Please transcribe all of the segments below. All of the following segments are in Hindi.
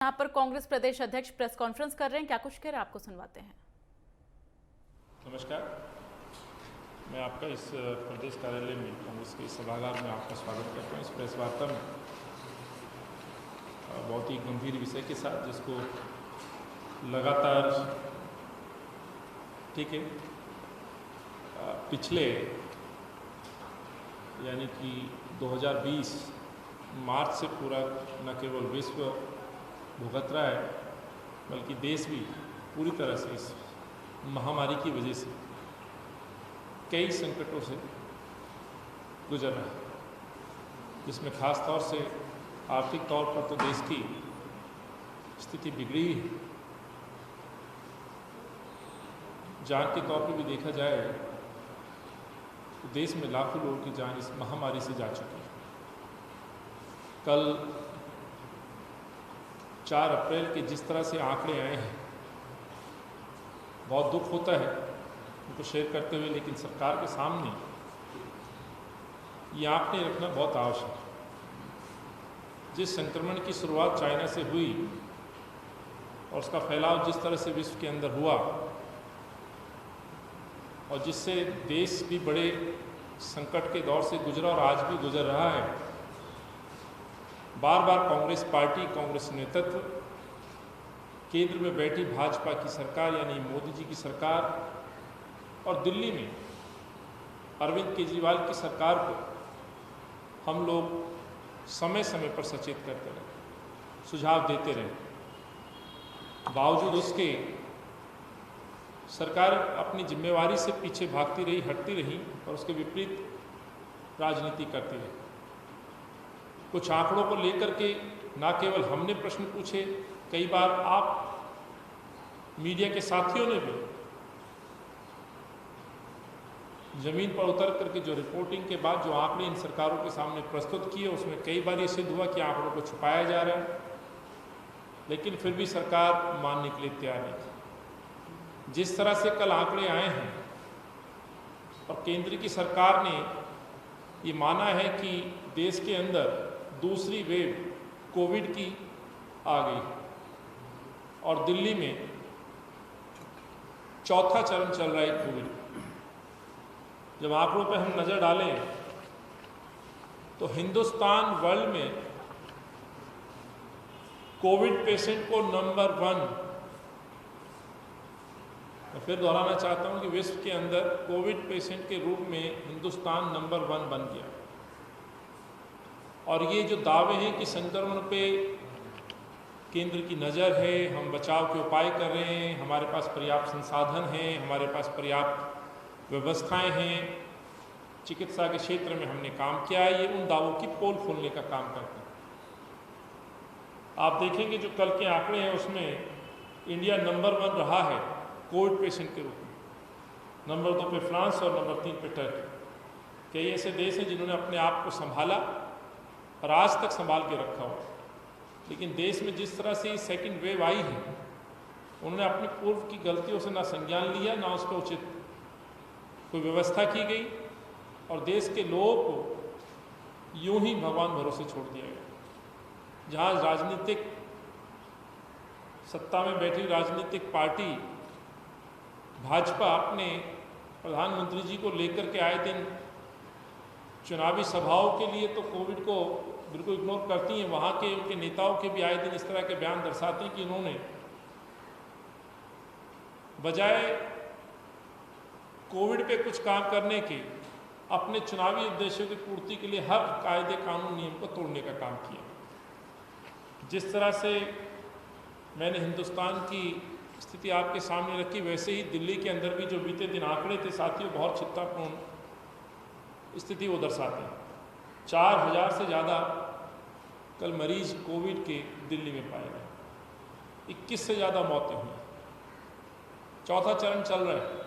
यहाँ पर कांग्रेस प्रदेश अध्यक्ष प्रेस कॉन्फ्रेंस कर रहे हैं, क्या कुछ कह रहे हैं आपको सुनवाते हैं। नमस्कार, मैं आपका इस प्रदेश कार्यालय में कांग्रेस के सभागार में आपका स्वागत करता हूँ। इस प्रेस वार्ता में बहुत ही गंभीर विषय के साथ, जिसको लगातार पिछले यानी कि 2020 मार्च से पूरा न केवल विश्व भुगत रहा है, बल्कि देश भी पूरी तरह से इस महामारी की वजह से कई संकटों से गुजर रहा है, जिसमें खास तौर से आर्थिक तौर पर तो देश की स्थिति बिगड़ी है। जान के तौर पर भी देखा जाए तो देश में लाखों लोगों की जान इस महामारी से जा चुकी है। कल 4 अप्रैल के जिस तरह से आंकड़े आए हैं, बहुत दुख होता है उनको शेयर करते हुए, लेकिन सरकार के सामने ये आंकड़े रखना बहुत आवश्यक है। जिस संक्रमण की शुरुआत चाइना से हुई और उसका फैलाव जिस तरह से विश्व के अंदर हुआ और जिससे देश भी बड़े संकट के दौर से गुजरा और आज भी गुजर रहा है, बार बार कांग्रेस पार्टी, कांग्रेस नेतृत्व, केंद्र में बैठी भाजपा की सरकार यानी मोदी जी की सरकार और दिल्ली में अरविंद केजरीवाल की सरकार को हम लोग समय समय पर सचेत करते रहे, सुझाव देते रहे। बावजूद उसके सरकार अपनी जिम्मेवारी से पीछे भागती रही, हटती रही और उसके विपरीत राजनीति करती रही। कुछ आंकड़ों को लेकर के ना केवल हमने प्रश्न पूछे, कई बार आप मीडिया के साथियों ने भी जमीन पर उतर करके जो रिपोर्टिंग के बाद जो आंकड़े इन सरकारों के सामने प्रस्तुत किए, उसमें कई बार ये सिद्ध हुआ कि आंकड़ों को छुपाया जा रहा है, लेकिन फिर भी सरकार मानने के लिए तैयार नहीं थी। जिस तरह से कल आंकड़े आए हैं और केंद्र की सरकार ने ये माना है कि देश के अंदर दूसरी वेव कोविड की आ गई और दिल्ली में चौथा चरण चल रहा है कोविड। जब आंकड़ों पर हम नज़र डालें तो हिंदुस्तान वर्ल्ड में कोविड पेशेंट को नंबर 1, मैं फिर दोहराना चाहता हूं कि विश्व के अंदर कोविड पेशेंट के रूप में हिंदुस्तान नंबर 1 बन गया। और ये जो दावे हैं कि संक्रमण पे केंद्र की नज़र है, हम बचाव के उपाय कर रहे हैं, हमारे पास पर्याप्त संसाधन हैं, हमारे पास पर्याप्त व्यवस्थाएं हैं, चिकित्सा के क्षेत्र में हमने काम किया है, ये उन दावों की पोल खोलने का काम करते हैं। आप देखेंगे जो कल के आंकड़े हैं उसमें इंडिया नंबर 1 रहा है कोविड पेशेंट के रूप में, नंबर 2 पे फ्रांस और नंबर 3 पे टर्की। कई ऐसे देश हैं जिन्होंने अपने आप को संभाला और आज तक संभाल के रखा हुआ, लेकिन देश में जिस तरह से सेकंड वेव आई है, उन्होंने अपनी पूर्व की गलतियों से ना संज्ञान लिया, ना उस पर उचित कोई व्यवस्था की गई और देश के लोगों को यूं ही भगवान भरोसे छोड़ दिया गया। जहाँ राजनीतिक सत्ता में बैठी राजनीतिक पार्टी भाजपा अपने प्रधानमंत्री जी को लेकर के आए दिन चुनावी सभाओं के लिए तो कोविड को बिल्कुल इग्नोर करती हैं, वहाँ के उनके नेताओं के भी आए दिन इस तरह के बयान दर्शाते हैं कि इन्होंने बजाय कोविड पे कुछ काम करने के अपने चुनावी उद्देश्यों की पूर्ति के लिए हर कायदे कानून नियम को तोड़ने का काम किया। जिस तरह से मैंने हिंदुस्तान की स्थिति आपके सामने रखी, वैसे ही दिल्ली के अंदर भी जो बीते दिन आंकड़े थे साथियों, बहुत चिंतापूर्ण स्थिति वो दर्शाते हैं। 4000 से ज़्यादा कल मरीज कोविड के दिल्ली में पाए गए, 21 से ज़्यादा मौतें हुई, चौथा चरण चल रहा है।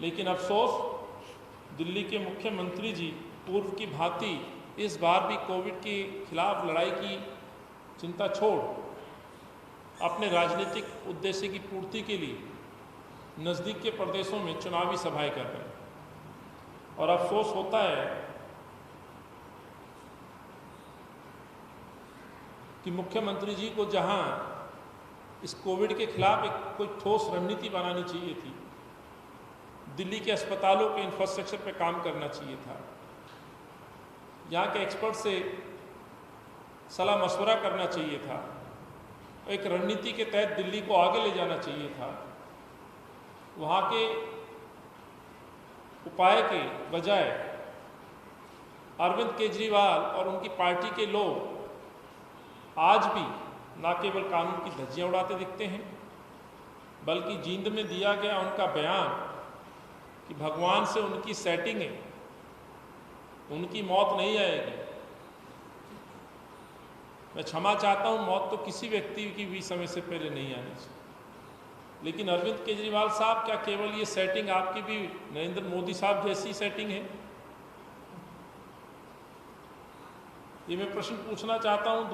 लेकिन अफसोस दिल्ली के मुख्यमंत्री जी पूर्व की भांति इस बार भी कोविड के खिलाफ लड़ाई की चिंता छोड़ अपने राजनीतिक उद्देश्य की पूर्ति के लिए नज़दीक के प्रदेशों में चुनावी सभाएं कर रहे हैं। और अफसोस होता है कि मुख्यमंत्री जी को जहां इस कोविड के खिलाफ एक कोई ठोस रणनीति बनानी चाहिए थी, दिल्ली के अस्पतालों के इंफ्रास्ट्रक्चर पे काम करना चाहिए था, यहाँ के एक्सपर्ट से सलाह मशवरा करना चाहिए था, एक रणनीति के तहत दिल्ली को आगे ले जाना चाहिए था। वहाँ के उपाय के बजाय अरविंद केजरीवाल और उनकी पार्टी के लोग आज भी न केवल कानून की धज्जियां उड़ाते दिखते हैं, बल्कि जींद में दिया गया उनका बयान कि भगवान से उनकी सेटिंग है, उनकी मौत नहीं आएगी। मैं क्षमा चाहता हूं, मौत तो किसी व्यक्ति की भी समय से पहले नहीं आनी चाहिए, लेकिन अरविंद केजरीवाल साहब, क्या केवल ये सेटिंग आपकी भी नरेंद्र मोदी साहब जैसी सेटिंग है? ये मैं प्रश्न पूछना चाहता हूं।